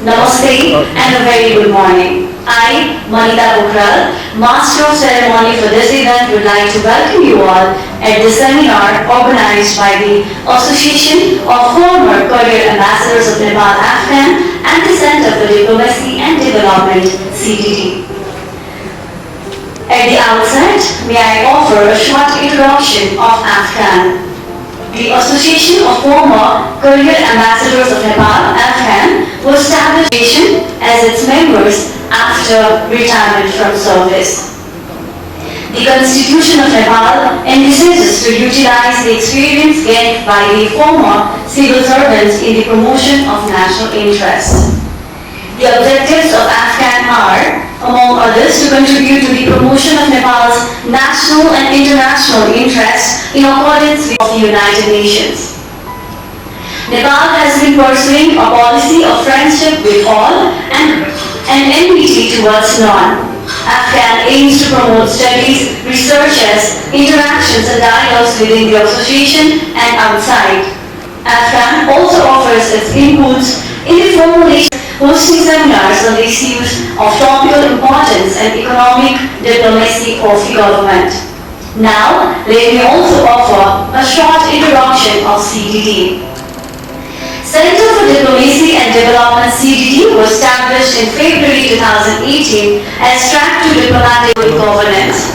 Namaste and a very good morning. I, Manita Bukral, Master of Ceremony for this event, would like to welcome you all at this seminar organized by the Association of Former Career Ambassadors of Nepal Afghan and the Center for Diplomacy and Development, CDD. At the outset, may I offer a short introduction of Afghan. The Association of Former Career Ambassadors of Nepal, Afghan, was established as its members after retirement from service. The Constitution of Nepal envisages to utilize the experience gained by the former civil servants in the promotion of national interests. The objectives of Afghan are, among others, to contribute to the promotion of Nepal's national and international interests in accordance with the United Nations. Nepal has been pursuing a policy of friendship with all and enmity towards none. Afghan aims to promote studies, researches, interactions and dialogues within the association and outside. Afghan also offers its inputs in the formulation hosting seminars on the issues of topical importance and economic diplomacy of the government. Now, let me also offer a short introduction of CDD. Center for Diplomacy and Development CDD was established in February 2018 as track to diplomatic governance.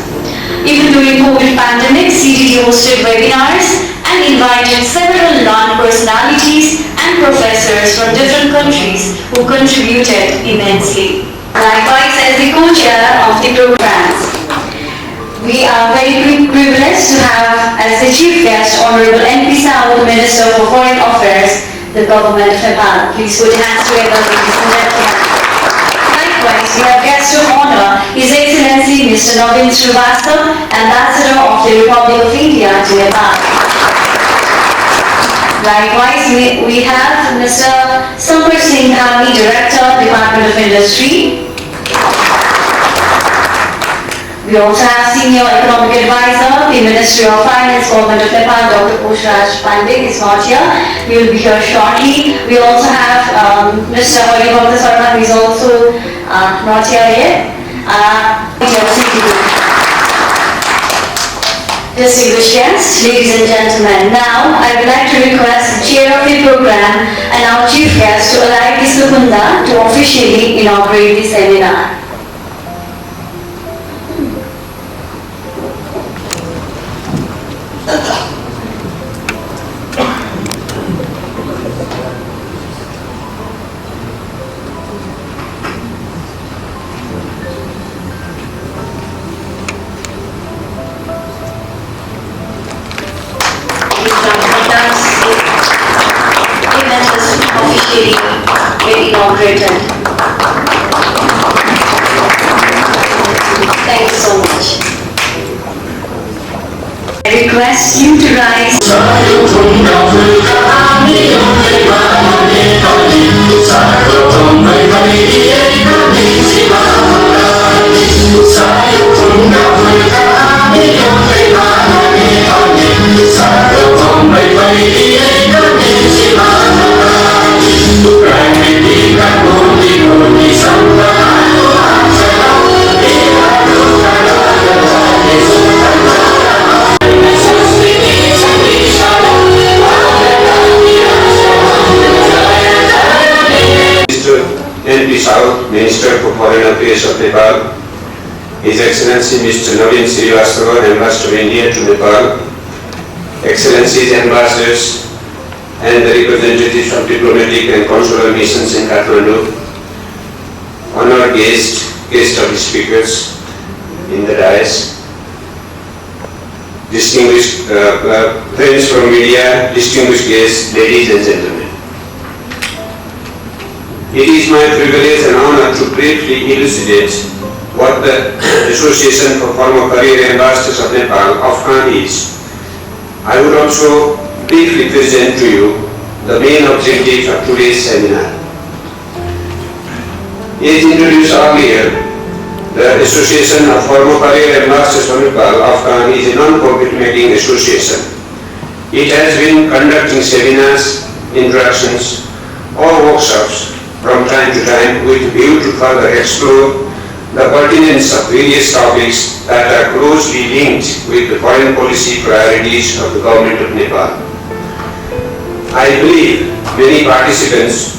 Even during COVID pandemic, CDD hosted webinars and invited several learned personalities and professors from different countries who contributed immensely. Likewise, as the co-chair of the programs, we are very privileged to have as the chief guest Honorable N.P. Sahu, the Minister for Foreign Affairs, the Government of Nepal. Please put your hands together, ladies and gentlemen. Likewise, we have guest of honor, His Excellency Mr. Navin Srivastava, Ambassador of the Republic of India to Nepal. Likewise, we have Mr. Sampar Singh Dhami, Director, Department of Industry. We also have Senior Economic Advisor, the Ministry of Finance, Government of Nepal, Dr. Poshraj Pandey is not here. He will be here shortly. We also have Mr. Haribhakta Sarma, who is also not here yet. Distinguished guests, ladies and gentlemen, now I would like to request the chair of the program and our chief guest to allow Ms. Sukunda to officially inaugurate the seminar. Inaugurated. Thank you so much. I request you to rise. Minister for Foreign Affairs of Nepal, His Excellency Mr. Navin Srivastava, Ambassador of India to Nepal, Excellencies, Ambassadors, and the representatives of diplomatic and consular missions in Kathmandu, honored guest of the speakers in the dais, distinguished friends from media, distinguished guests, ladies and gentlemen. It is my privilege and honor to briefly elucidate what the Association for Former Career Ambassadors of Nepal, Afghan, is. I would also briefly present to you the main objectives of today's seminar. As introduced earlier, the Association of Former Career Ambassadors of Nepal, Afghan, is a non-profit making association. It has been conducting seminars, introductions, or workshops from time to time with a view to further explore the pertinence of various topics that are closely linked with the foreign policy priorities of the government of Nepal. I believe many participants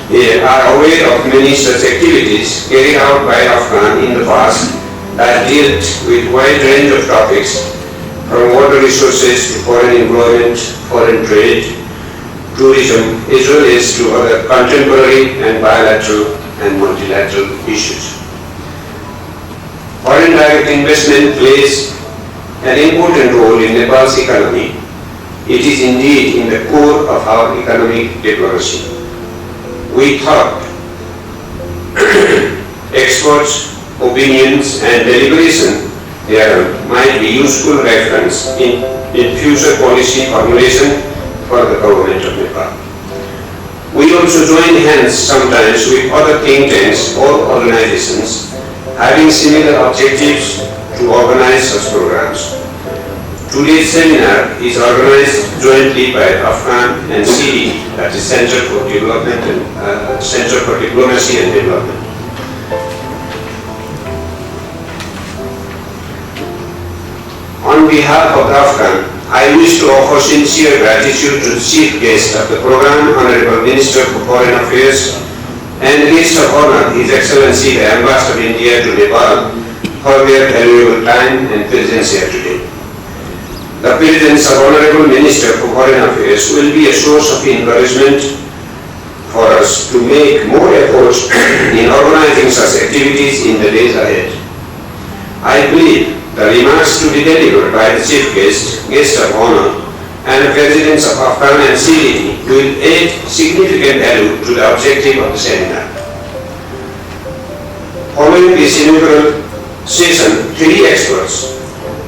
here are aware of many such activities carried out by Afghan in the past that dealt with a wide range of topics, from water resources to foreign employment, foreign trade, tourism, as well as to other contemporary and bilateral and multilateral issues. Foreign direct investment plays an important role in Nepal's economy. It is indeed in the core of our economic diplomacy. We thought experts' opinions and deliberation thereon might be useful reference in future policy formulation for the government of Nepal. We also join hands sometimes with other think tanks or organizations having similar objectives to organize such programs. Today's seminar is organized jointly by Afghan and CD, that is Center for Development and Center for Diplomacy and Development. On behalf of the Afghan, I wish to offer sincere gratitude to the Chief Guest of the program, Honorable Minister for Foreign Affairs, and Guest of Honor, His Excellency the Ambassador of India to Nepal, for their valuable time and presence here today. The presence of Honorable Minister for Foreign Affairs will be a source of encouragement for us to make more efforts in organizing such activities in the days ahead. I believe the remarks to be delivered by the Chief Guest, Guest of Honor, and the Presidents of Afghan and CDT will add significant value to the objective of the seminar. Following this inaugural session, three experts,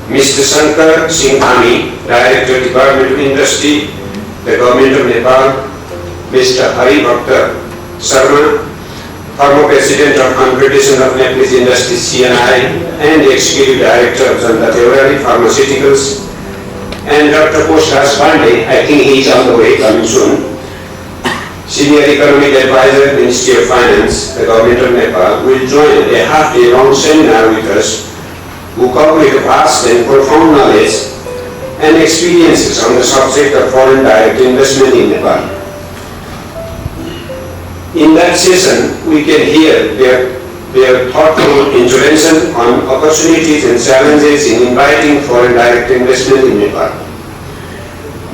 Mr. Shankar Singh Dhami, Director, Department of Industry, the Government of Nepal, Mr. Hari Bhakta Sharma, former President of Confederation of Nepalese Industries CNI and Executive Director of Janta Theorari Pharmaceuticals, and Dr. Poshraj Pandey, I think he is on the way, coming soon, Senior Economic Advisor, Ministry of Finance, the Government of Nepal, will join a half-day long seminar with us, who come with vast and profound knowledge and experiences on the subject of foreign direct investment in Nepal. In that session, we can hear their thoughtful intervention on opportunities and challenges in inviting foreign direct investment in Nepal.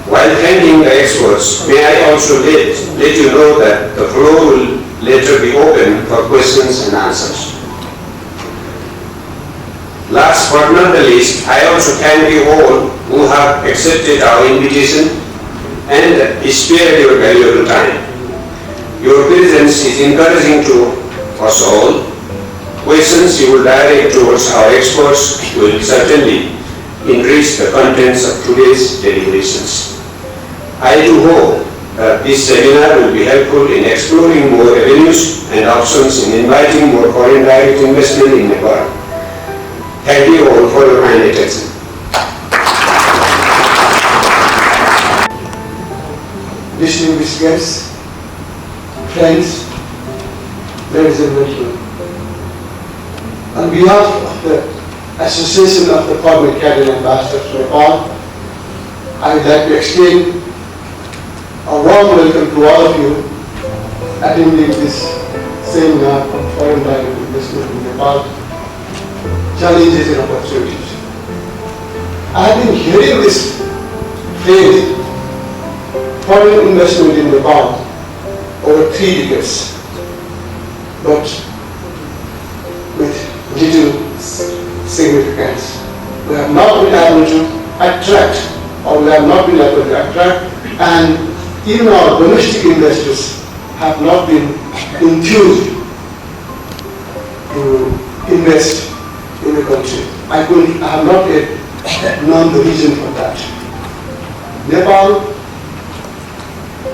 While thanking the experts, may I also let you know that the floor will later be open for questions and answers. Last but not the least, I also thank you all who have accepted our invitation and spared your valuable time. Your presence is encouraging to us all. Questions you will direct towards our experts will certainly enrich the contents of today's deliberations. I do hope that this seminar will be helpful in exploring more avenues and options in inviting more foreign direct investment in Nepal. Thank you all for your kind attention. Distinguished guests, friends, ladies and gentlemen, on behalf of the Association of the Foreign Cabinet Ambassadors of Nepal, I would like to extend a warm welcome to all of you attending this seminar on foreign direct investment in Nepal, challenges and opportunities. I have been hearing this phrase, foreign investment in Nepal, over 3 decades, but with little significance. We have not been able to attract, or we have not been able to attract, and even our domestic investors have not been enthused to invest in the country. I have not yet known the reason for that. Nepal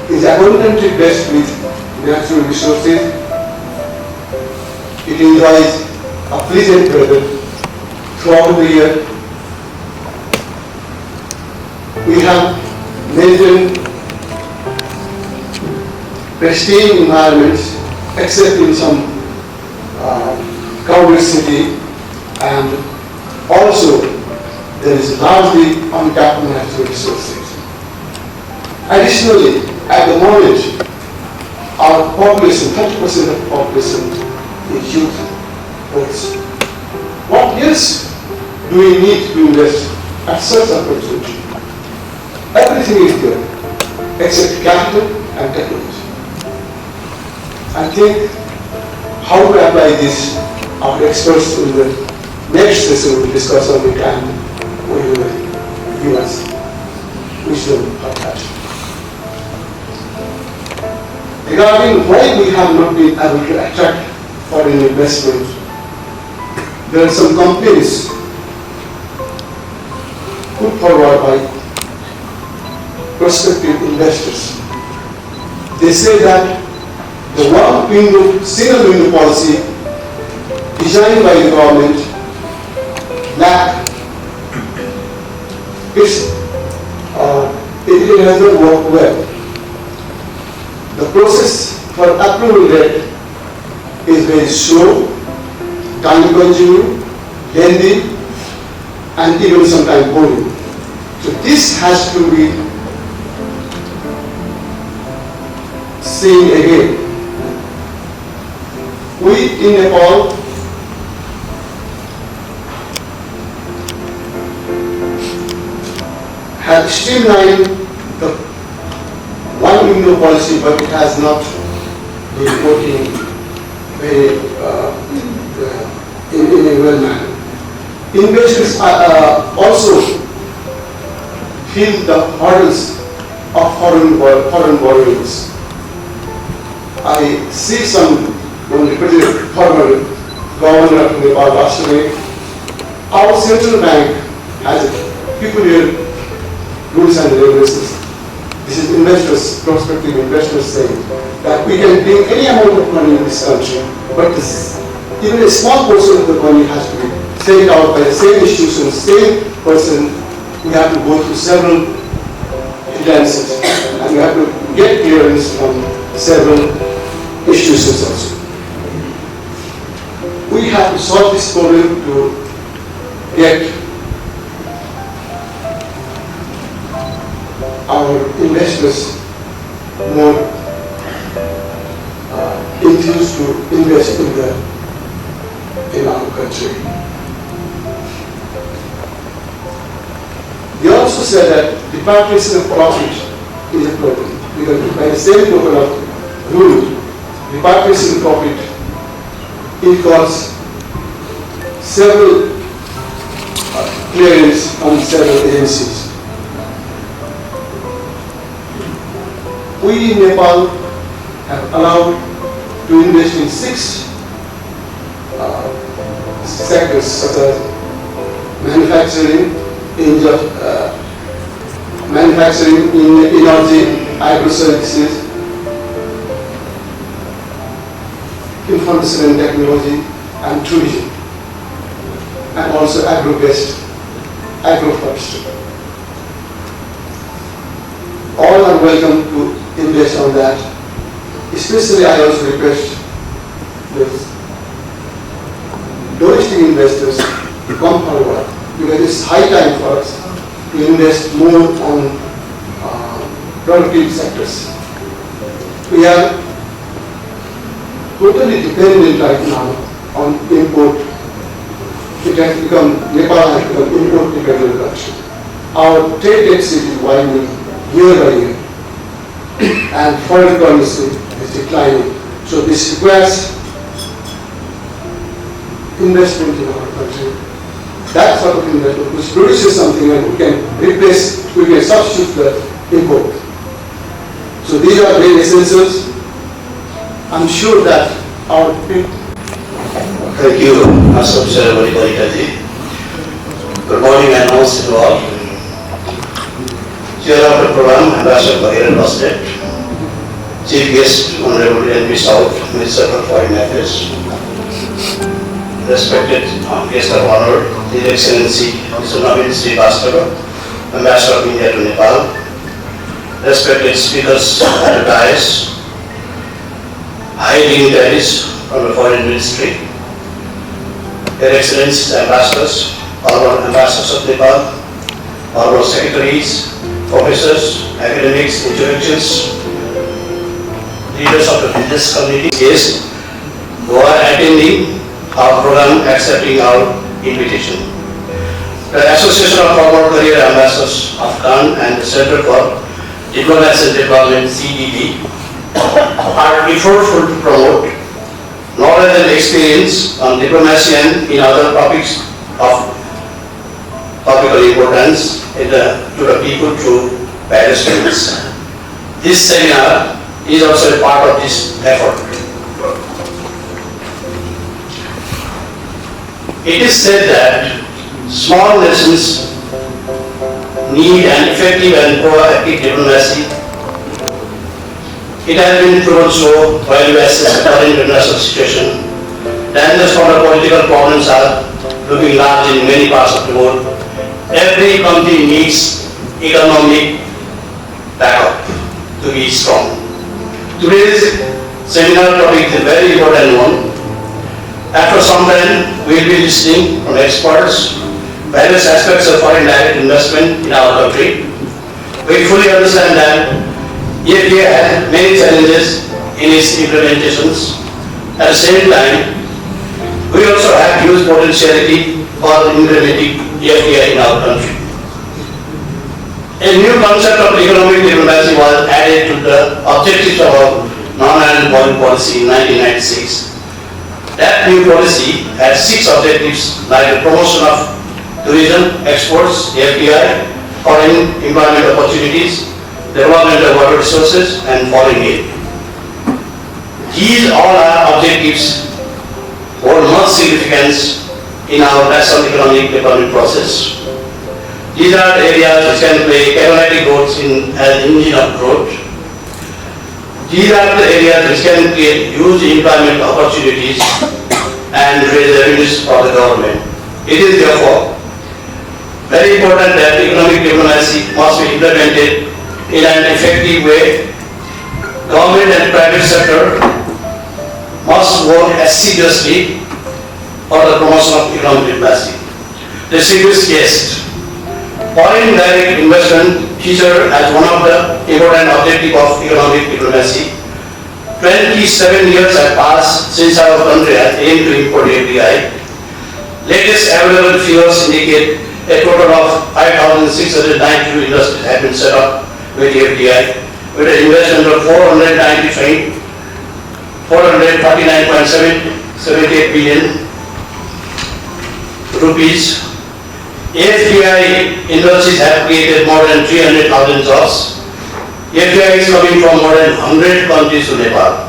is abundantly blessed with natural resources. It enjoys a pleasant weather throughout the year. We have maintain pristine environments except in some crowded city, and also there is largely untapped natural resources. Additionally, at the moment, our population, 30% of the population is youth. What else do we need to invest at such opportunity? Everything is there except capital and technology. I think how to apply this, our experts in the next session will discuss on it and will give us wisdom of that. Regarding why we have not been able to attract foreign investment, there are some complaints put forward by prospective investors. They say that the one window, single window policy designed by the government it has not worked well. The process for approval rate is very slow, time consuming, lengthy, and even sometimes boring. So this has to be seen again. We in Nepal have streamlined the one window policy, but it has not been working very in a well manner. Investors also feel the hurdles of foreign borrowings. I see one representative, former governor of Nepal last week. Our central bank has peculiar rules and regulations. This is investors, prospective investors saying that we can bring any amount of money in this country, but even a small portion of the money has to be sent out by the same institution, same person. We have to go through several finances, and we have to get clearance from several institutions also. We have to solve this problem to get our investors more enthused to invest in our country. They also said that repatriation of profit is a problem, because by the same token of rule, repatriation of profit involves several clearance on several agencies. We in Nepal have allowed to invest in 6 sectors such as manufacturing, energy, agro services, information and technology, and tourism, and also agro-based, agroforestry. All are welcome to invest on that. Especially I also request the domestic investors to come forward, because it's high time for us to invest more on productive sectors. We are totally dependent right now on import. It has become, Nepal has become import dependent country. Our trade deficit is widening year by year, and foreign currency is declining. So this requires investment in our country. That sort of investment which produces something and we can substitute the import. So these are very essentials. I'm sure that our people. Thank you, Master Ceremony Paritaji. Good morning and namaste to all. Chair of the program, Ambassador Bahir Bastet, Chief Guest, Honorable N.B. South, Minister for Foreign Affairs, respected guest of honor, His Excellency Mr. Navin Srivastava, Ambassador of India to Nepal, respected speakers at the dais, high dignitaries from the Foreign Ministry, Their Excellencies, Ambassadors, Honorable Ambassadors of Nepal, Honorable Secretaries, Professors, academics, intellectuals, leaders of the business community, guests who are attending our program, accepting our invitation. The Association of Former Career Ambassadors of Khan and the Center for Diplomacy and Development, CDD, are effortful to promote knowledge and experience on diplomacy and in other topics of topical importance to the people through various means. This seminar is also a part of this effort. It is said that small nations need an effective and proactive diplomacy. It has been proven so while we assess the current international situation. The answers for the political problems are looking large in many parts of the world. Every country needs economic backup to be strong. Today's seminar topic is a very important one. After some time, we will be listening from experts various aspects of foreign direct investment in our country. We fully understand that EFTA has many challenges in its implementations. At the same time, we also have huge potentiality for implementing EFTA in our country. A new concept of economic diplomacy was added to the objectives of our non-aligned foreign policy in 1996. That new policy has 6 objectives like the promotion of tourism, exports, FDI, foreign employment opportunities, development of water resources, and foreign aid. These all are objectives hold much significance in our national economic development process. These are the areas which can play catalytic roles in an engine of growth. These are the areas which can create huge employment opportunities and raise revenues for the government. It is therefore very important that economic diplomacy must be implemented in an effective way. Government and private sector must work assiduously for the promotion of economic diplomacy. Distinguished guests, foreign direct investment feature as one of the important objectives of economic diplomacy. 27 years have passed since our country has aimed to import FDI. Latest available figures indicate a total of 5,692 industries have been set up with FDI, with an investment of 449.78 billion rupees. FDI industries have created more than 300,000 jobs. FDI is coming from more than 100 countries to Nepal.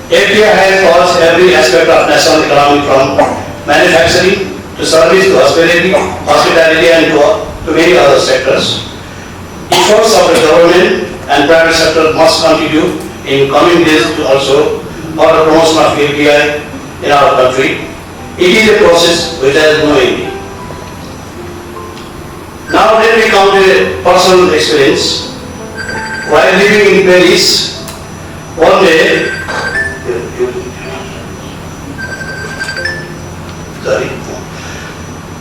FDI has touched every aspect of national economy from manufacturing to service to hospitality and to many other sectors. Efforts of the government and private sector must continue in coming days to also for the promotion of FDI in our country. It is a process which has no ending. Now let me come to a personal experience. While living in Paris, one day,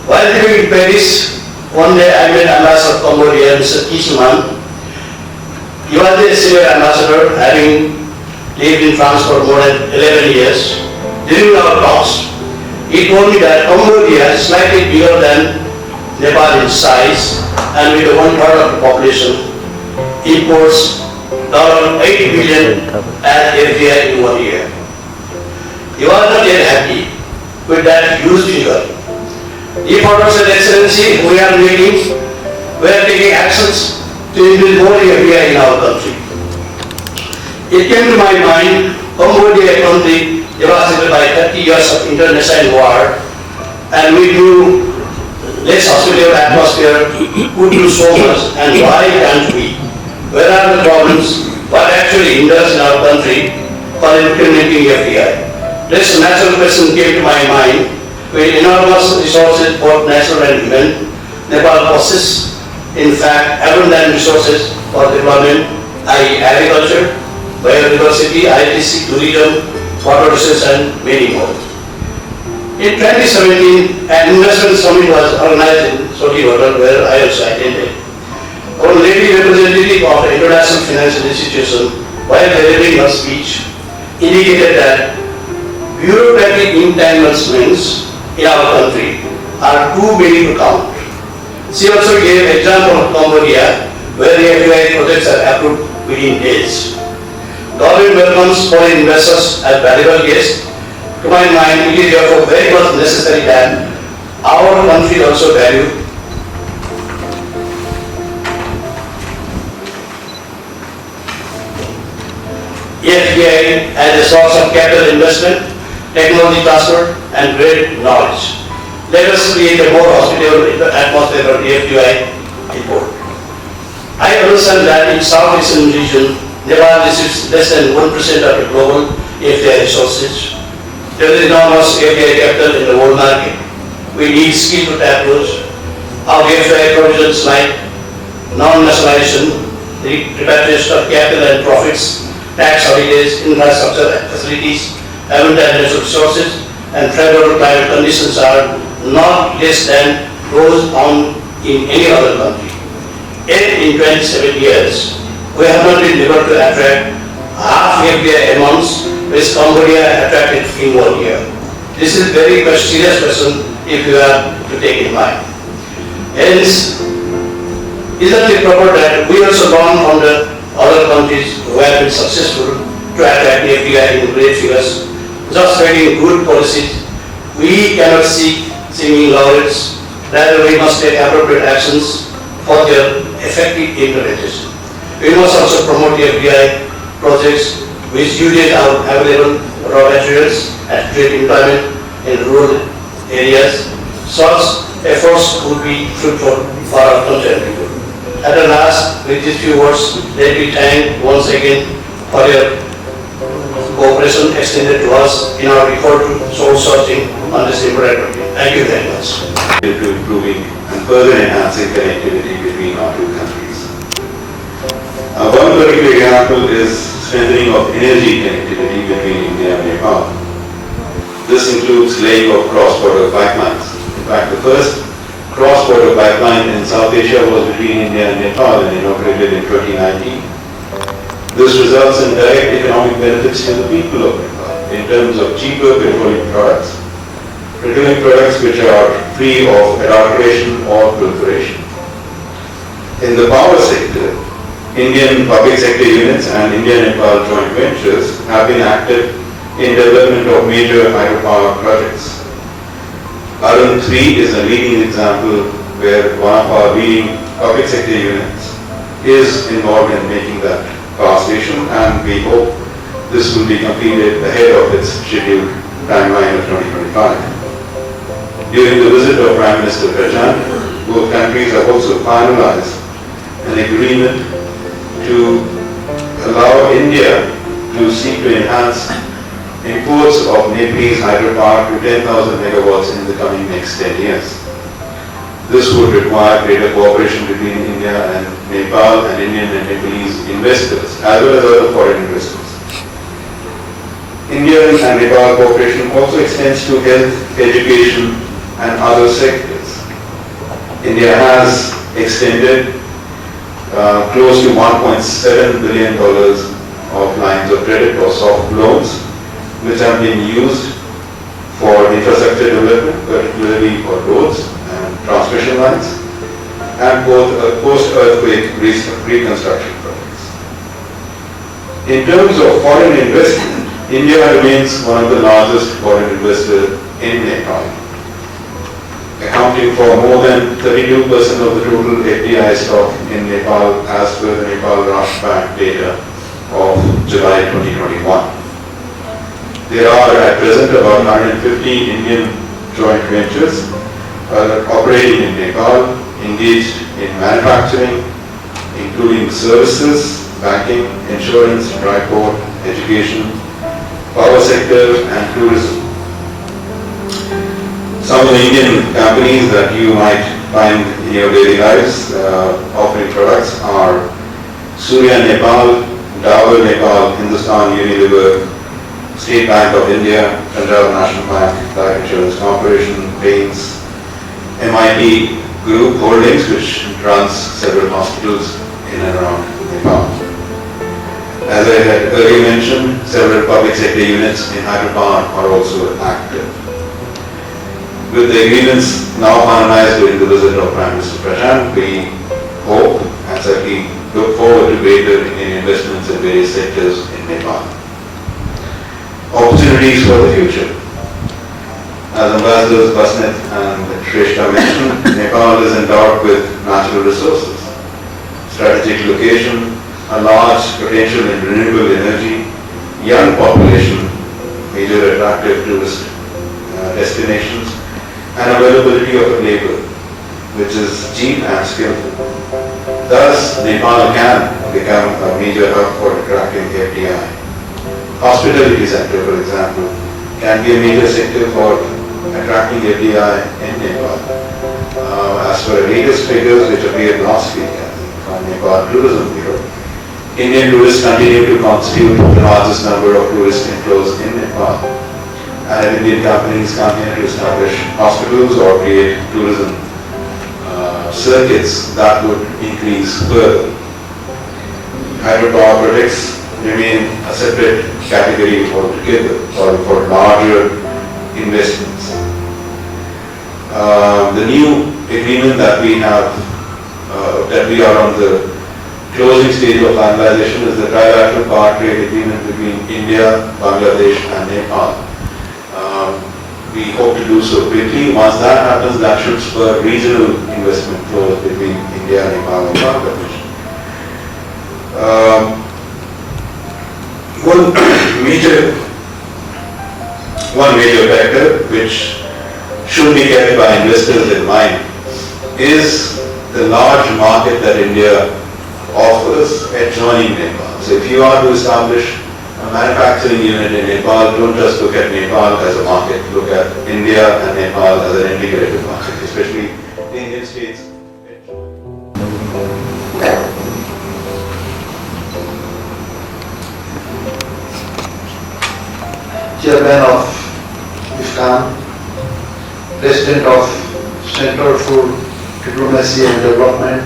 while living in Paris, one day I met Ambassador of Cambodia, Mr. Kishman. He was a senior ambassador, having lived in France for more than 11 years. During our talks, he told me that Cambodia is slightly bigger than Nepal in size, and with 1/3 of the population, imports $8 billion as FDI in 1 year. He was not yet happy with that huge figure. He further said, Excellency, we are taking actions to increase more FDI in our country. It came to my mind, Cambodia, a country devastated by 30 years of international war, and we do less hospitable atmosphere, could do so much, and why can't we? Where are the problems? What actually hinders in our country for implementing FDI? This natural question came to my mind. With enormous resources, both natural and human, Nepal possesses in fact, abundant resources for deployment, i.e. agriculture, biodiversity, ITC, tourism, water resources and many more. In 2017, an investment summit was organized in Soti Hotel where I also attended. Our lady representative of the International Financial Institution, while delivering her speech, indicated that bureaucratic entanglements in our country are too many to count. She also gave example of Cambodia, where the FDI projects are approved within days. Government welcomes foreign investors as valuable guests. To my mind, it is therefore very much necessary that our country also value FDI as a source of capital investment, technology transfer, and great knowledge. Let us create a more hospitable atmosphere for FDI import. I understand that in South Asian region, Nepal receives less than 1% of the global FDI resources. There is enormous FDI capital in the world market. We need skillful approach. Our FDI provisions like non-nationalization, repatriation of capital and profits, tax holidays, infrastructure facilities, abundant natural resources, and favorable climate conditions are not less than those found in any other country. Yet in 27 years, we have not been able to attract half FDI amounts which Cambodia attracted in 1 year. This is a very serious question if you have to take in mind. Hence, isn't it proper that we also learn from the other countries who have been successful to attract FDI in great figures, just making good policies? We cannot seek singing laurels, rather we must take appropriate actions for their effective implementation. We must also promote FDI projects which utilize our available raw materials and create employment in rural areas. Such efforts would be fruitful for our country and people. At the last, with these few words, let me thank once again for your cooperation extended to us in our effort to soul searching on this important topic. Thank you very much. To improving and further enhancing connectivity between our two countries. One particular example is strengthening of energy connectivity between India and Nepal. This includes laying of cross-border pipelines. In fact, the first cross-border pipeline in South Asia was between India and Nepal and inaugurated in 2019. This results in direct economic benefits to the people of Nepal in terms of cheaper petroleum products which are free of adulteration or proliferation. In the power sector, Indian public sector units and India-Nepal joint ventures have been active in development of major hydropower projects. Arun 3 is a leading example where one of our leading public sector units is involved in making that power station, and we hope this will be completed ahead of its scheduled timeline of 2025. During the visit of Prime Minister Rajan, both countries have also finalized an agreement to allow India to seek to enhance imports of Nepalese hydropower to 10,000 megawatts in the coming next 10 years. This would require greater cooperation between India and Nepal and Indian and Nepalese investors, as well as other foreign investors. Indian and Nepal cooperation also extends to health, education, and other sectors. India has extended close to $1.7 billion of lines of credit or soft loans, which have been used for infrastructure development, particularly for roads and transmission lines, and both post-earthquake reconstruction projects. In terms of foreign investment, India remains one of the largest foreign investors in Nepal, accounting for more than 32% of the total FDI stock in Nepal as per the Nepal Rashtra Bank data of July 2021. There are at present about 150 Indian joint ventures operating in Nepal, engaged in manufacturing, including services, banking, insurance, transport, education, power sector, and tourism. Some of the Indian companies that you might find in your daily lives offering products are Surya Nepal, Dabur Nepal, Hindustan Unilever, State Bank of India, Punjab National Bank, Life Insurance Corporation, Bains, MIT Group Holdings, which runs several hospitals in and around Nepal. As I had earlier mentioned, several public sector units in hydropower are also active. With the agreements now finalized during the visit of Prime Minister Prashant, we hope and certainly look forward to greater Indian investments in various sectors in Nepal. Opportunities for the future. As Ambassadors Basnet and Shrestha mentioned, Nepal is endowed with natural resources, strategic location, a large potential in renewable energy, young population, major attractive tourist destinations, and availability of labor, which is cheap and skillful. Thus, Nepal can become a major hub for attracting FDI. Hospitality sector, for example, can be a major sector for attracting FDI in Nepal. As per latest figures which appeared last week from Nepal Tourism Bureau, Indian tourists continue to constitute the largest number of tourist inflows in Nepal. And Indian companies continue to establish hospitals or create tourism circuits that would increase further. Hydropower projects remain a separate category altogether for larger investments. The new agreement that we have, that we are on the closing stage of finalization is the trilateral power trade agreement between India, Bangladesh and Nepal. We hope to do so quickly. Once that happens, that should spur regional investment flows between India, Nepal and Bangladesh. One major factor which should be kept by investors in mind is the large market that India offers adjoining Nepal. So if you are to establish a manufacturing unit in Nepal, don't just look at Nepal as a market, look at India and Nepal as an integrated market, especially the Indian states. Chairman of IFCAN, President of Center for Diplomacy and Development,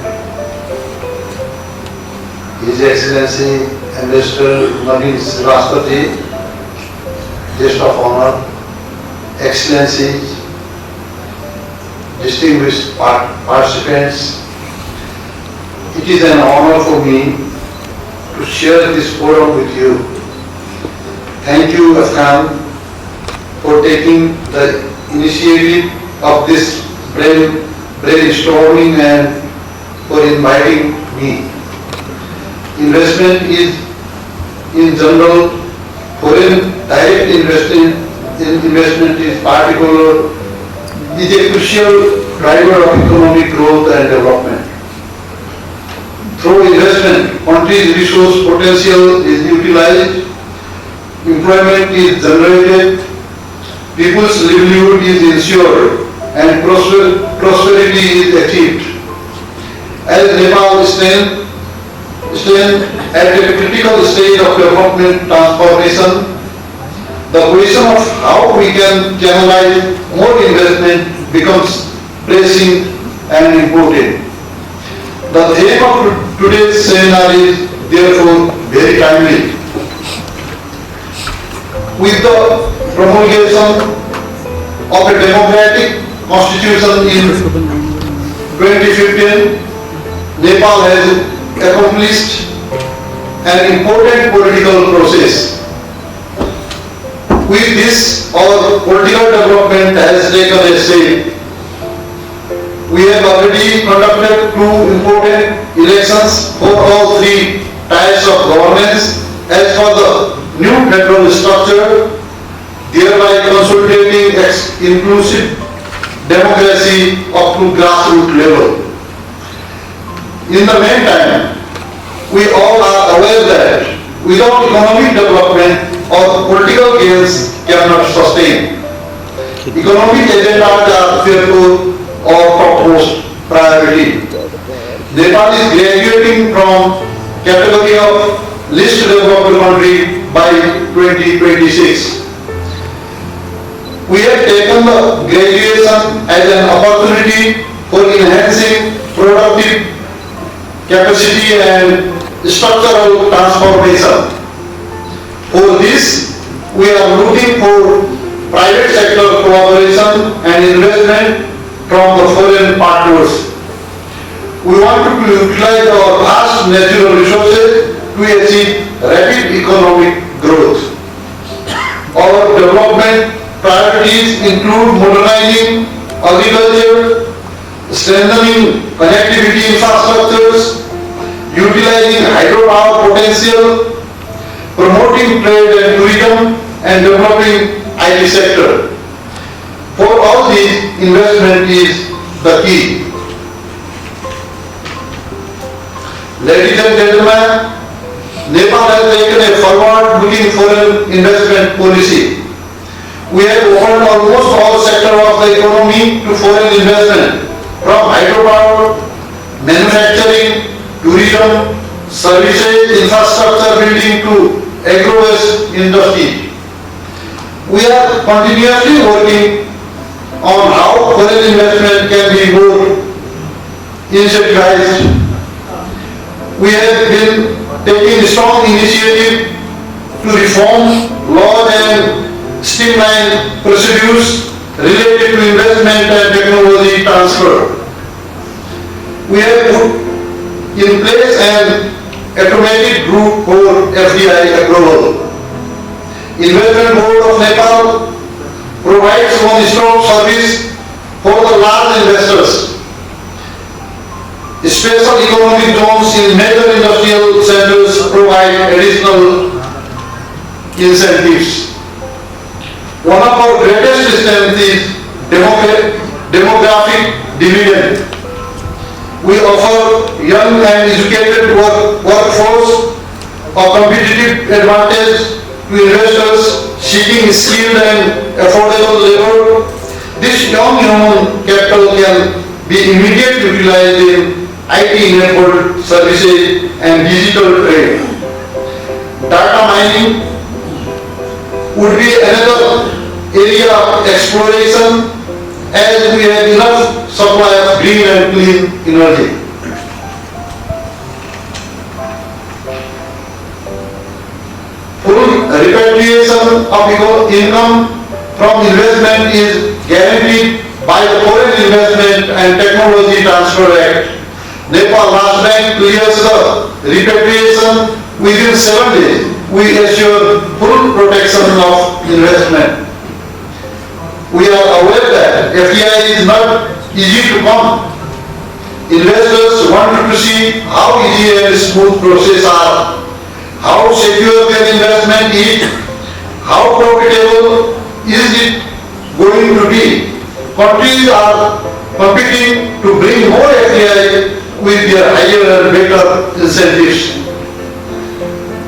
His Excellency Ambassador Naveen Srivastava, Guest of Honor, Excellencies, distinguished participants, it is an honor for me to share this forum with you. Thank you, Afghan, for taking the initiative of this brainstorming and for inviting me. Investment is, in general, foreign direct investment is particular, is a crucial driver of economic growth and development. Through investment, country's resource potential is utilized, employment is generated, people's livelihood is ensured, and prosperity is achieved. As Nepal stands at a critical stage of development transformation, the question of how we can channelize more investment becomes pressing and important. The theme of today's seminar is therefore very timely. With the promulgation of a democratic constitution in 2015, Nepal has accomplished an important political process. With this, our political development has taken a shape. We have already conducted 2 important elections for all 3 types of governance as per the new federal structure, thereby consolidating inclusive democracy up to grassroots level. In the meantime, we all are aware that without economic development or political gains cannot sustain. Economic agendas are therefore our topmost priority. Nepal is graduating from category of least developed country by 2026. We have taken the graduation as an opportunity for enhancing productive capacity and structural transformation. For this, we are looking for private sector cooperation and investment from the foreign partners. We want to utilize our vast natural resources to achieve rapid economic growth. Our development priorities include modernizing agriculture, strengthening connectivity infrastructures, utilizing hydropower potential, promoting trade and tourism, and developing IT sector. For all these, investment is the key. Ladies and gentlemen, Nepal has taken a forward-looking foreign investment policy. We have opened almost all sectors of the economy to foreign investment, from hydropower, manufacturing, tourism, services, infrastructure building to agro-waste industry. We are continuously working on how foreign investment can be more incentivized. We have been taking strong initiative to reform laws and streamline procedures related to investment and technology transfer. We have put in place an automated group for FDI approval. Investment Board of Nepal provides one-stop service for the large investors. Special economic zones in major industrial centers provide additional incentives. One of our greatest strengths is demographic dividend. We offer young and educated workforce a competitive advantage to investors seeking skilled and affordable labor. This young human capital can be immediately utilized in IT-enabled services and digital trade. Data mining would be another area of exploration, as we have enough supply of green and clean energy. Full repatriation of income from investment is guaranteed by the Foreign Investment and Technology Transfer Act. Nepal Last Bank clears the repatriation within 7 days. We assure full protection of investment. We are aware that FDI is not easy to come. Investors want to see how easy and smooth process are, how secure their investment is, how profitable is it going to be. Countries are competing to bring more FDI with their higher and better incentives.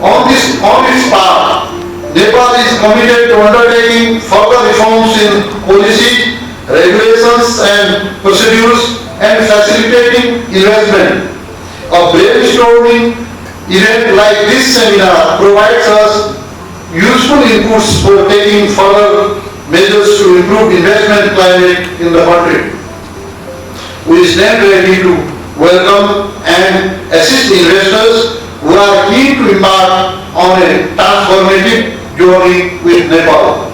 On its part, Nepal is committed to undertaking further reforms in policy, regulations and procedures and facilitating investment. A brainstorming event like this seminar provides us useful inputs for taking further measures to improve investment climate in the country. We stand ready to welcome and assist investors who are keen to embark on a transformative journey with Nepal.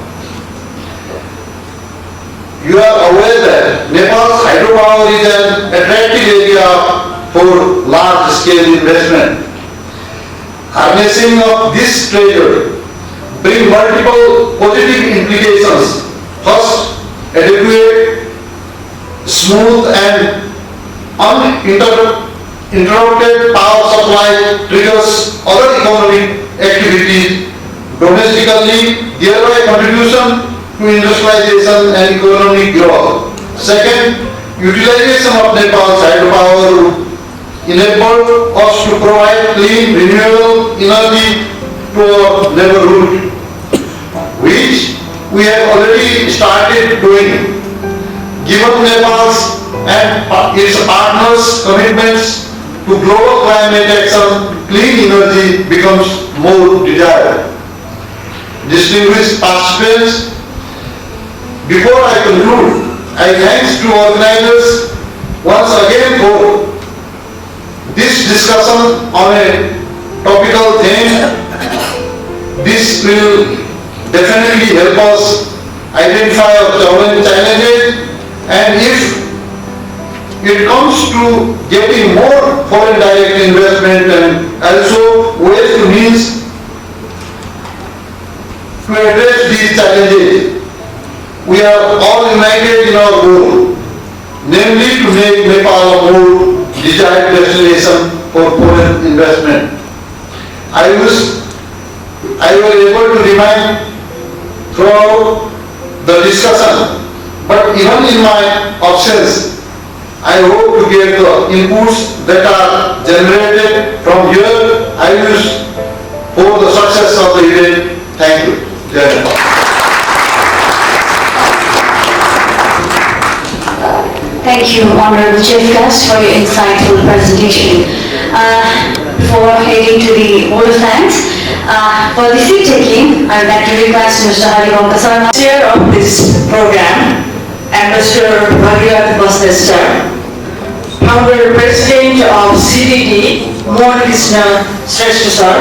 You are aware that Nepal's hydropower is an attractive area for large-scale investment. Harnessing of this treasure brings multiple positive implications. First, adequate, smooth and uninterrupted power supply triggers other economic activities domestically, thereby contribution to industrialization and economic growth. Second, utilization of Nepal's hydropower would enable us to provide clean, renewable energy to our neighborhood, which we have already started doing. Given Nepal's and its partners' commitments to global climate action, clean energy becomes more desired. Distinguished participants, before I conclude, I thank to organizers once again for this discussion on a topical theme. This will definitely help us identify our challenges, and if it comes to getting more foreign direct investment and also ways to means to address these challenges, we are all united in our goal, namely to make Nepal a more desired destination for foreign investment. I was able to remain throughout the discussion, but even in my absence, I hope to get the inputs that are generated from here. I wish for the success of the event. Thank you. Jai Hind. Thank you, Honorable Chief Guest, for your insightful presentation. Before heading to the vote of thanks, for the seat taking, I would like to request Mr. Haribonka Sarma, Chair of this program, Ambassador Bhagirath Basnestar, Honorable President of CDD, Mohan Krishna Shrestha Sir,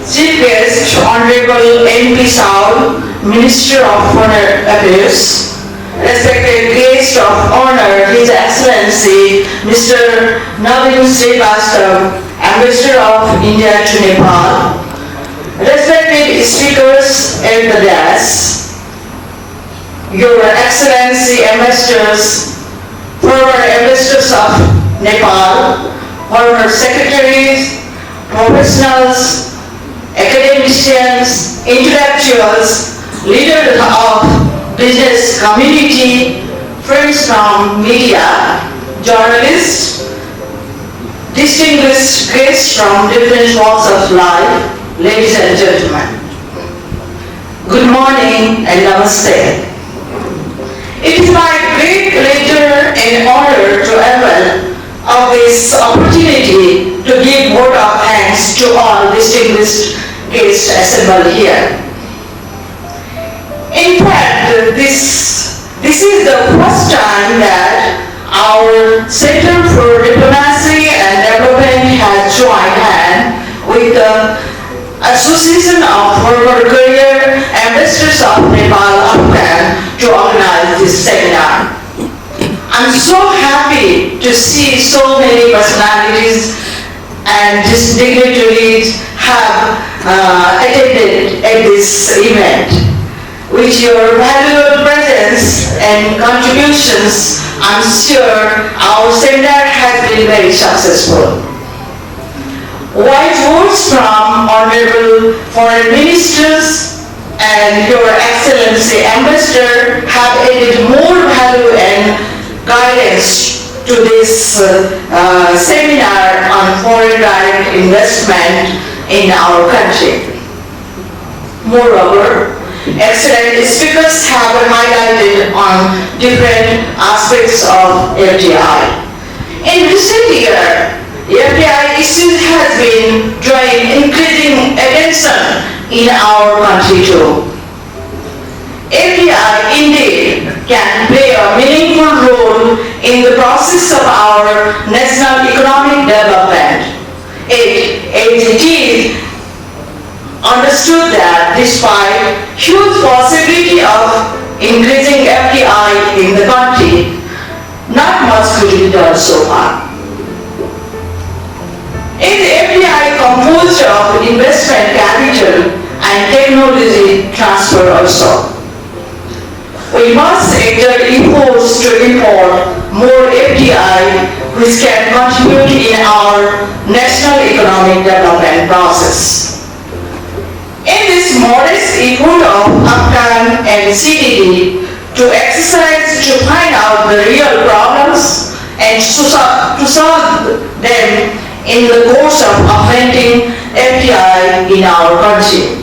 Chief Guest, Honorable MP Saul, Minister of Foreign Affairs, respected guest of honor, His Excellency Mr. Navin Srivastav, Ambassador of India to Nepal, respected speakers at the dais, Your Excellency Ambassadors, former Ambassadors of Nepal, former secretaries, professionals, academicians, intellectuals, leaders of business community, friends from media, journalists, distinguished guests from different walks of life, ladies and gentlemen. Good morning and namaste. It is my great pleasure and honor to avail of this opportunity to give vote of thanks to all distinguished guests assembled here. In fact, this is the first time that our Center for Diplomacy and Development has joined hands with the Association of Former Career Ambassadors of Nepal, Uncal, to organize this seminar. I'm so happy to see so many personalities and dignitaries have attended at this event. With your valuable presence and contributions, I'm sure our seminar has been very successful. Wise words from Honorable Foreign Ministers and Your Excellency Ambassador have added more value and guidance to this seminar on foreign direct investment in our country. Moreover, excellent speakers have highlighted on different aspects of FDI. In recent years, FDI issues has been drawing increasing attention in our country too. FDI indeed can play a meaningful role in the process of our national economic development. It is understood that despite huge possibility of increasing FDI in the country, not much could be done so far. Is FDI composed of investment capital and technology transfer also? We must exert efforts to import more FDI which can contribute in our national economic development process. In this modest effort of Uncal and CDD to exercise to find out the real problems and to solve them in the course of augmenting FDI in our country.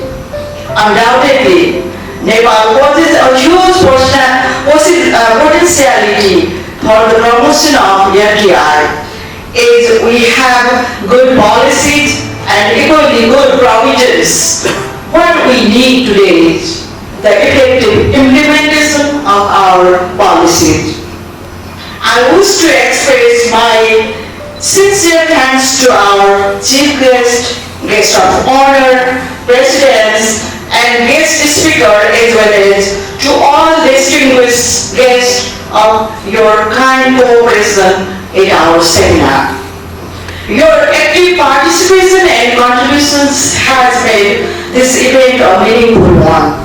Undoubtedly, Nepal possesses a huge potentiality for the promotion of FDI is we have good policies and equally good provisions. What we need today is the effective implementation of our policies. I wish to express my sincere thanks to our chief guest, guest of honor, presidents, and guest speaker, as well as to all distinguished guests of your kind cooperation in our seminar. Your active participation and contributions has made this event a meaningful one.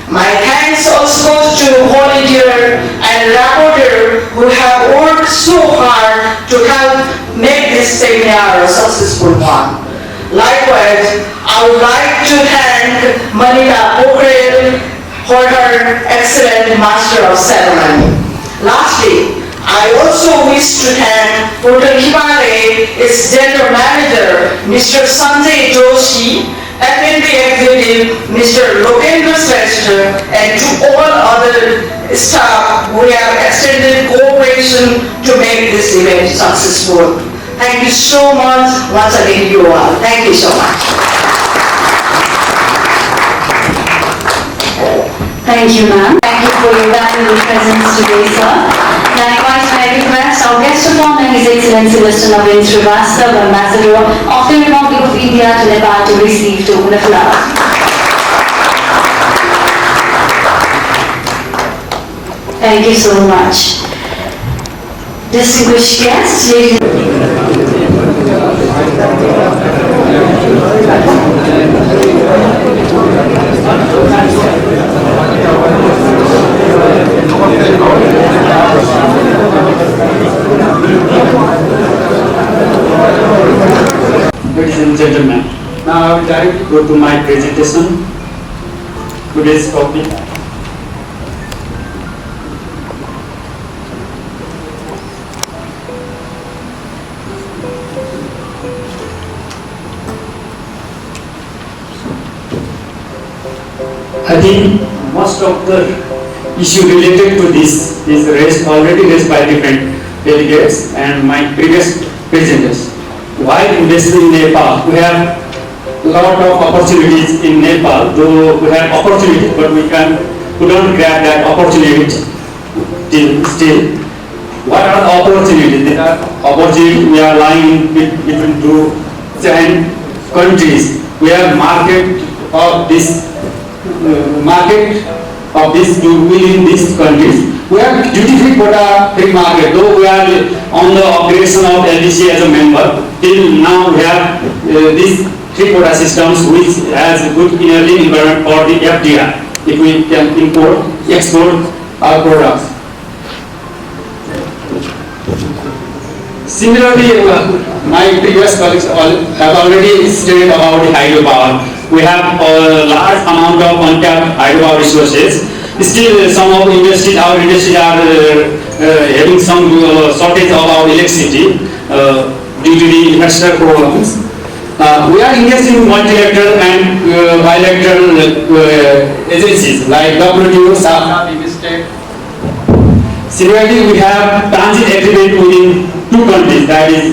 My thanks also goes to volunteer and rapporteur who have worked so hard to help make this seminar a successful one. Likewise, I would like to thank Manita Programe for her excellent Master of Ceremony. Lastly, I also wish to thank Hotel Himalaye, its General Manager, Mr. Sanjay Joshi, F&B Executive, Mr. Lokendra Shrestha, and to all other staff who have extended cooperation to make this event successful. Thank you so much once again, you all. Thank you so much. Thank you, ma'am. Thank you for your valuable presence today, sir. Likewise, I request our guest of honor, His Excellency Mr. Navin Srivastava, Ambassador of the Republic of India to Nepal, to receive token of love. Thank you so much. Distinguished guests, ladies Ladies and gentlemen, now I will directly go to my presentation. Today's topic. I think most of the issue related to this is already raised by different delegates and my previous presenters. While investing in Nepal, we have a lot of opportunities in Nepal, though we have opportunities, but we couldn't grab that opportunity still. What are the opportunities? There are opportunities we are lying between two giant countries. We have market of this within these countries. We have duty-free quota free market, though we are on the operation of LDC as a member. Till now we have these three quota systems which has a good enabling environment for the FDI if we can export our products. Similarly, my previous colleagues have already stated about the hydropower. We have a large amount of untapped hydropower resources. Still, some of our industries are having some shortage of our electricity due to the infrastructure problems. We are engaged in multilateral and bilateral agencies like WTO, SAFTA, BIMSTEC. Similarly, we have transit agreement within two countries, that is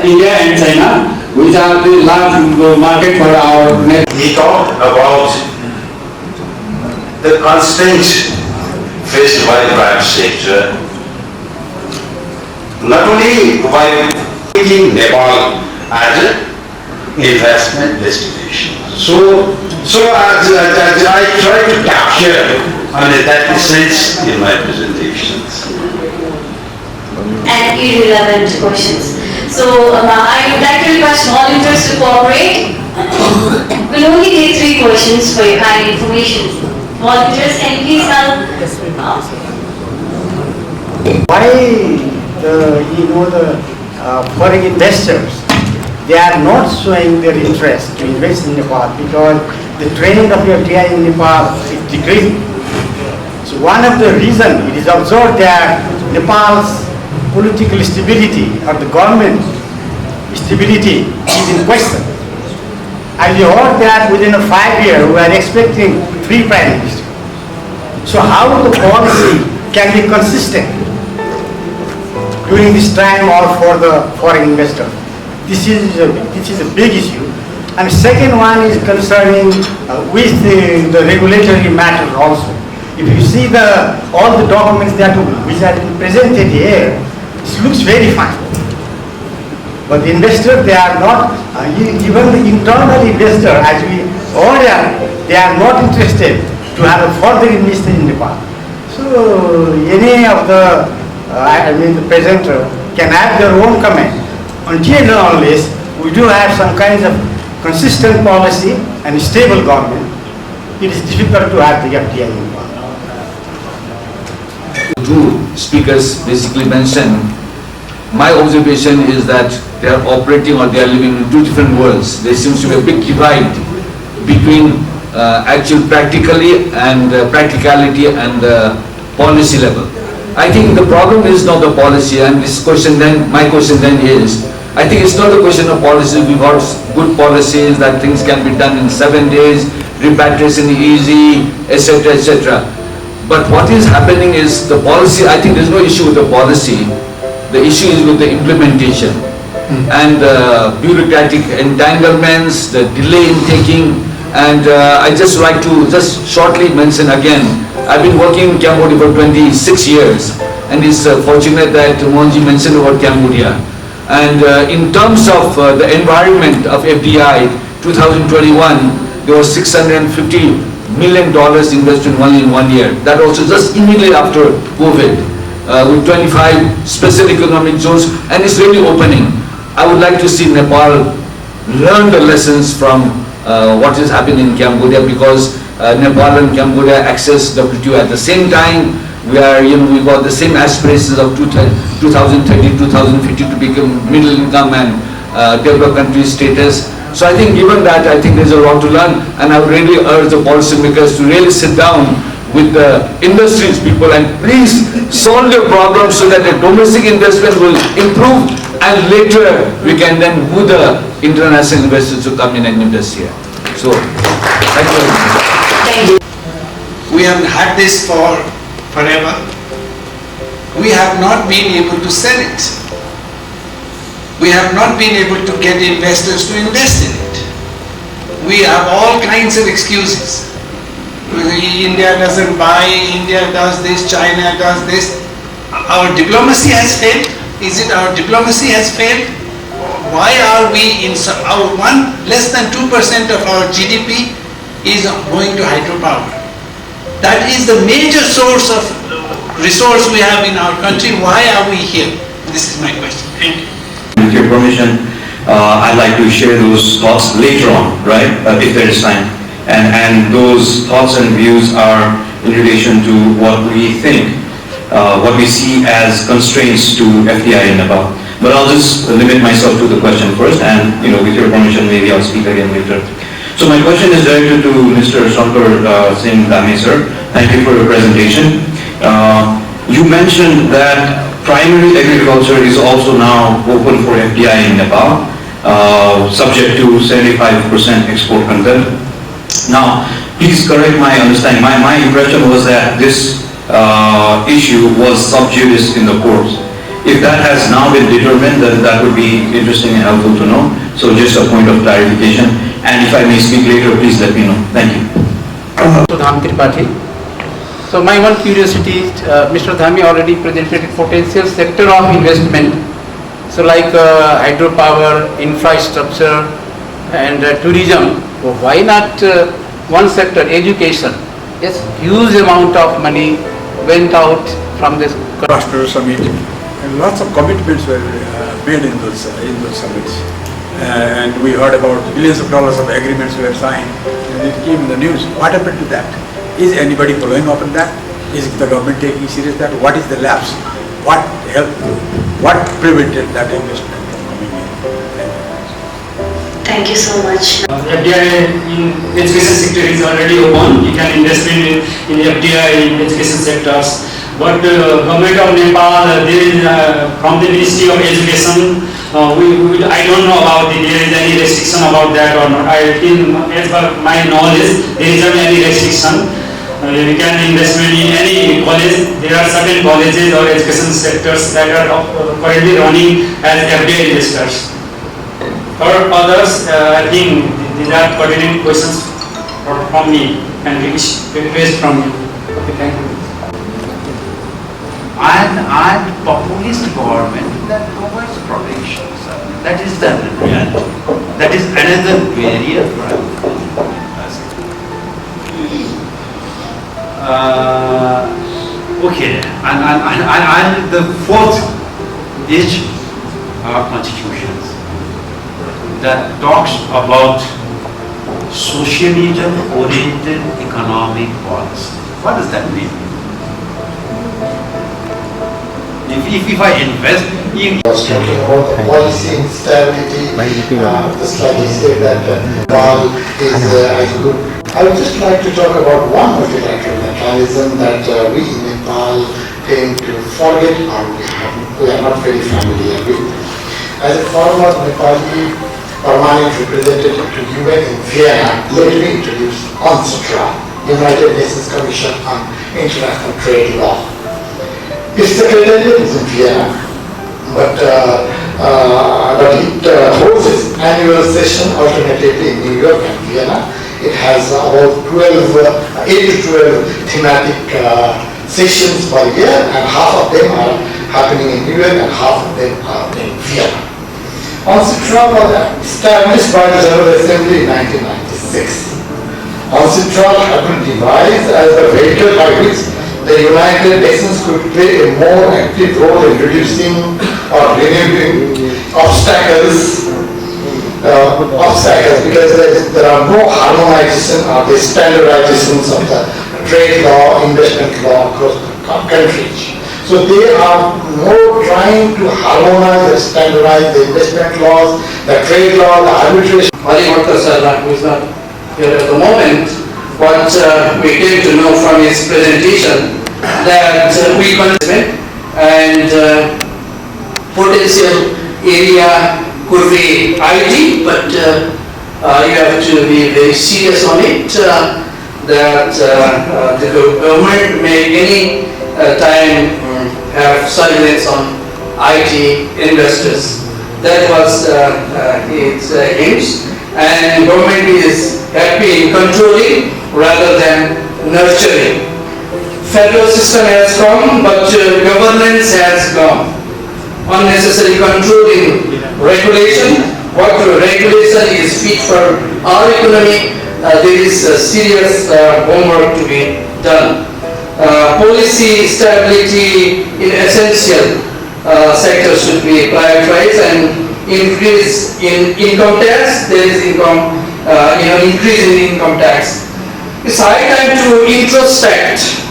India and China, which are the large market for our net. He talked about the constraints faced by the private sector, not only by making Nepal as an investment destination. So as I try to capture that sense in my presentations. and irrelevant questions. So I would like to request volunteers to cooperate. We'll only take 3 questions for your kind information. Volunteers, can you please help? Why foreign investors, they are not showing their interest to invest in Nepal because the trend of FDI in Nepal is decreasing. So one of the reasons it is observed that Nepal's political stability or the government stability is in question. And we heard that within a 5 years we are expecting 3 prime ministers. So how the policy can be consistent during this time or for the foreign investor. This is a big issue. And second one is concerning with the regulatory matter also. If you see all the documents which have been presented here, it looks very fine. But the investor, they are not, even the internal investor, as we order, they are not interested to have a further investment in Nepal. So any of the, the presenter can have their own comment. Until and unless we do have some kinds of consistent policy and stable government, it is difficult to have the FDI in Nepal. Two speakers basically mentioned, my observation is that they are operating or they are living in two different worlds. There seems to be a big divide between actual practicality and policy level. I think the problem is not the policy, and my question then is, I think it's not a question of policy. We've got good policies that things can be done in 7 days, repatriation easy, etc., etc. But what is happening is the policy, I think there's no issue with the policy. The issue is with the implementation and bureaucratic entanglements, the delay in taking. And I just like to just shortly mention again, I've been working in Cambodia for 26 years, and it's fortunate that Mohanji mentioned about Cambodia. And in terms of the environment of FDI, 2021, there was $650 million invested only in 1 year. That also just immediately after COVID, with 25 special economic zones, and it's really opening. I would like to see Nepal learn the lessons from what is happening in Cambodia, because Nepal and Cambodia access WTO at the same time. We got the same aspirations of 2030, 2050 to become middle income and developed country status. So I think given that, I think there's a lot to learn, and I would really urge the policymakers to really sit down with the industries people and please solve your problems so that the domestic investment will improve, and later we can then woo the international investors to come in and invest here. So, thank you. Thank you. We have had this for forever. We have not been able to sell it. We have not been able to get investors to invest in it. We have all kinds of excuses. India doesn't buy, India does this, China does this. Our diplomacy has failed. Is it our diplomacy has failed? Why are we in less than 2% of our GDP is going to hydropower? That is the major source of resource we have in our country. Why are we here? This is my question. Thank you. With your permission, I'd like to share those thoughts later on, right? If there is time. And those thoughts and views are in relation to what we think, what we see as constraints to FDI in Nepal. But I'll just limit myself to the question first, and with your permission, maybe I'll speak again later. So my question is directed to Mr. Shankar Singh Dame, sir. Thank you for your presentation. You mentioned that primary agriculture is also now open for FDI in Nepal, subject to 75% export content. Now, please correct my understanding. My impression was that this issue was sub judice in the courts. If that has now been determined, then that would be interesting and helpful to know. So just a point of clarification. And if I may speak later, please let me know. Thank you. So my one curiosity is, Mr. Dhami already presented a potential sector of investment. So like hydropower, infrastructure and tourism. So why not one sector, education? Yes, huge amount of money went out from this Pastor Summit, and lots of commitments were made in those summits. And we heard about billions of dollars of agreements were signed, and it came in the news. What happened to that? Is anybody following up on that? Is the government taking serious that? What is the lapse? What helped? What prevented that investment from coming in? Thank you so much. FDI in education sector is already open. You can invest in FDI in education sectors. But government of Nepal, there is from the Ministry of Education, I don't know about there is any restriction about that or not. As per my knowledge, there isn't any restriction. we can investment in any college. There are certain colleges or education sectors that are currently running as FDI investors. For others, I think these are pertinent questions from me and request from you. Okay, thank you. And populist government that provides protections. That is the reality. That is another barrier for okay, and the fourth is our constitutions that talks about socialism oriented economic policy. What does that mean? If I invest in... I was talking about the policy instability, just like he said that Nepal is good. I would just like to talk about one multilateral mechanism that we in Nepal tend to forget or we are not very familiar with. As a former Nepali permanent representative to UN in Vienna, let me introduce UNCTAD, United Nations Commission on International Trade Law. Its secretariat is in Vienna, but it holds its annual session alternatively in New York and Vienna. It has about 8 to 12 thematic sessions per year, and half of them are happening in New York and half of them are in Vienna. UNCTAD was established by the General Assembly in 1996. UNCTAD had been devised as a vehicle by which the United Nations could play a more active role in reducing or removing obstacles because there are no harmonization or the standardizations of the trade law, investment law across the countries. So they are more trying to harmonize and standardize the investment laws, the trade law, the arbitration. Harivarta Sarna, who is not here at the moment, but we came to know from his presentation that we investment and potential area could be IT, but you have to be very serious on it, that the government may any time have surveillance on IT investors. That was its aims, and government is happy in controlling rather than nurturing. Federal system has come, but governance has gone. Unnecessary controlling regulation. What regulation is fit for our economy, there is serious homework to be done. Policy stability in essential sectors should be prioritized, and increase in income tax. There is increase in income tax. It's high time to introspect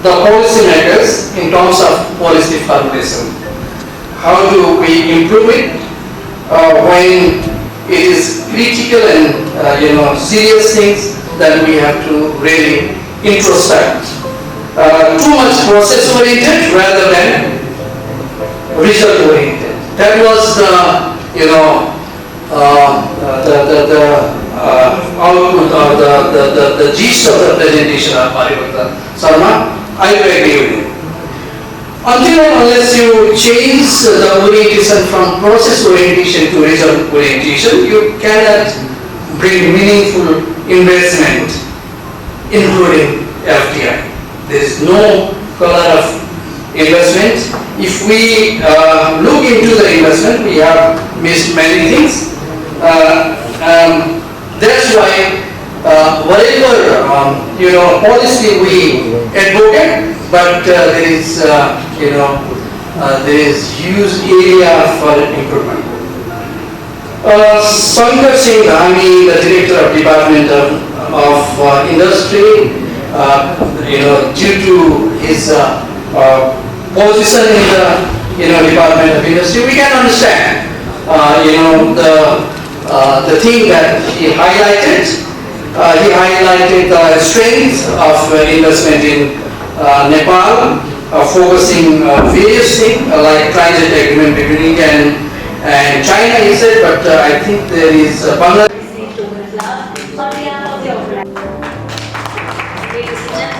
the policy makers in terms of policy formulation. How do we improve it when it is critical and serious things that we have to really introspect. Too much process oriented rather than result oriented. That was the output or the gist of the presentation of Harivarta Sarma. I do agree with you. Until and unless you change the orientation from process orientation to result orientation, you cannot bring meaningful investment, including FDI. There is no color of investment. If we look into the investment, we have missed many things. That's why whatever policy we advocate, but there is huge area for improvement. Shankar Singh Dhami, the director of Department of Industry, due to his position in the Department of Industry, we can understand the thing that he highlighted. He highlighted the strength of investment in Nepal, focusing various things like transit agreement between India and China, he said, but I think there is Bangladesh. Ladies and gentlemen,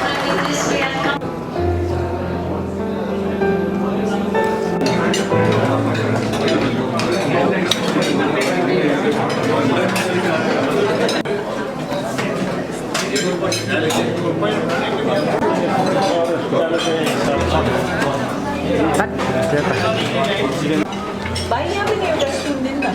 Banyak ni udah sundin dah.